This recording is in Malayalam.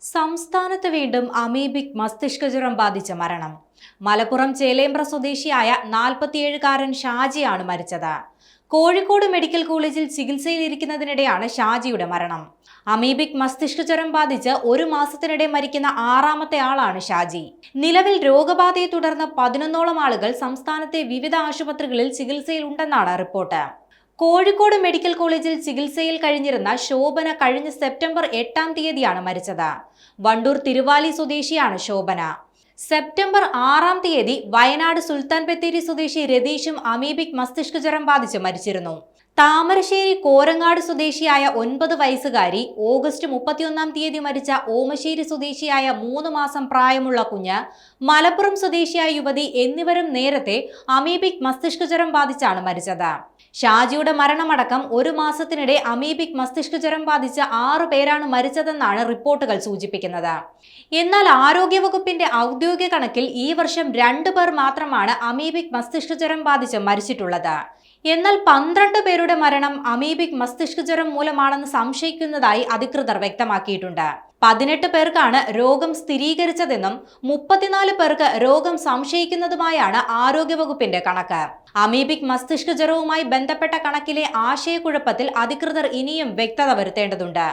സംസ്ഥാനത്ത് വീണ്ടും അമീബിക് മസ്തിഷ്കജ്വരം ബാധിച്ച മരണം. മലപ്പുറം ചേലേമ്പ്ര സ്വദേശിയായ 47-കാരൻ ഷാജിയാണ് മരിച്ചത്. കോഴിക്കോട് മെഡിക്കൽ കോളേജിൽ ചികിത്സയിലിരിക്കുന്നതിനിടെയാണ് ഷാജിയുടെ മരണം. അമീബിക് മസ്തിഷ്കജ്വരം ബാധിച്ച് 1 മാസത്തിനിടെ മരിക്കുന്ന 6ാമത്തെ ആളാണ് ഷാജി. നിലവിൽ രോഗബാധയെ തുടർന്ന് 11ഓളം ആളുകൾ സംസ്ഥാനത്തെ വിവിധ ആശുപത്രികളിൽ ചികിത്സയിലുണ്ടെന്നാണ് റിപ്പോർട്ട്. കോഴിക്കോട് മെഡിക്കൽ കോളേജിൽ ചികിത്സയിൽ കഴിഞ്ഞിരുന്ന ശോഭന കഴിഞ്ഞ സെപ്റ്റംബർ 8-ാം തീയതിയാണ് മരിച്ചത്. വണ്ടൂർ തിരുവാലി സ്വദേശിയാണ് ശോഭന. സെപ്റ്റംബർ 6-ാം തീയതി വയനാട് സുൽത്താൻ ബത്തേരി സ്വദേശി രതീഷും അമീബിക് മസ്തിഷ്കജ്വരം ബാധിച്ച് മരിച്ചിരുന്നു. താമരശ്ശേരി കോരങ്ങാട് സ്വദേശിയായ 9 വയസ്സുകാരി, ഓഗസ്റ്റ് 31-ാം തീയതി മരിച്ച ഓമശ്ശേരി സ്വദേശിയായ 3 മാസം പ്രായമുള്ള കുഞ്ഞ്, മലപ്പുറം സ്വദേശിയായ യുവതി എന്നിവരും നേരത്തെ അമീബിക് മസ്തിഷ്കജ്വരം ബാധിച്ചാണ് മരിച്ചത്. ഷാജിയുടെ മരണമടക്കം 1 മാസത്തിനിടെ അമീബിക് മസ്തിഷ്കജ്വരം ബാധിച്ച 6 പേരാണ് മരിച്ചതെന്നാണ് റിപ്പോർട്ടുകൾ സൂചിപ്പിക്കുന്നത്. എന്നാൽ ആരോഗ്യവകുപ്പിന്റെ ഔദ്യോഗിക കണക്കിൽ ഈ വർഷം 2 പേർ മാത്രമാണ് അമീബിക് മസ്തിഷ്കജ്വരം ബാധിച്ച് മരിച്ചിട്ടുള്ളത്. എന്നാൽ 12 പേരുടെ മരണം അമീബിക് മസ്തിഷ്കജ്വരം മൂലമാണെന്ന് സംശയിക്കുന്നതായി അധികൃതർ വ്യക്തമാക്കിയിട്ടുണ്ട്. 18 പേർക്കാണ് രോഗം സ്ഥിരീകരിച്ചതെന്നും 34 പേർക്ക് രോഗം സംശയിക്കുന്നതുമായാണ് ആരോഗ്യവകുപ്പിന്റെ കണക്ക്. അമീബിക് മസ്തിഷ്കജ്വരവുമായി ബന്ധപ്പെട്ട കണക്കിലെ ആശയക്കുഴപ്പത്തിൽ അധികൃതർ ഇനിയും വ്യക്തത വരുത്തേണ്ടതുണ്ട്.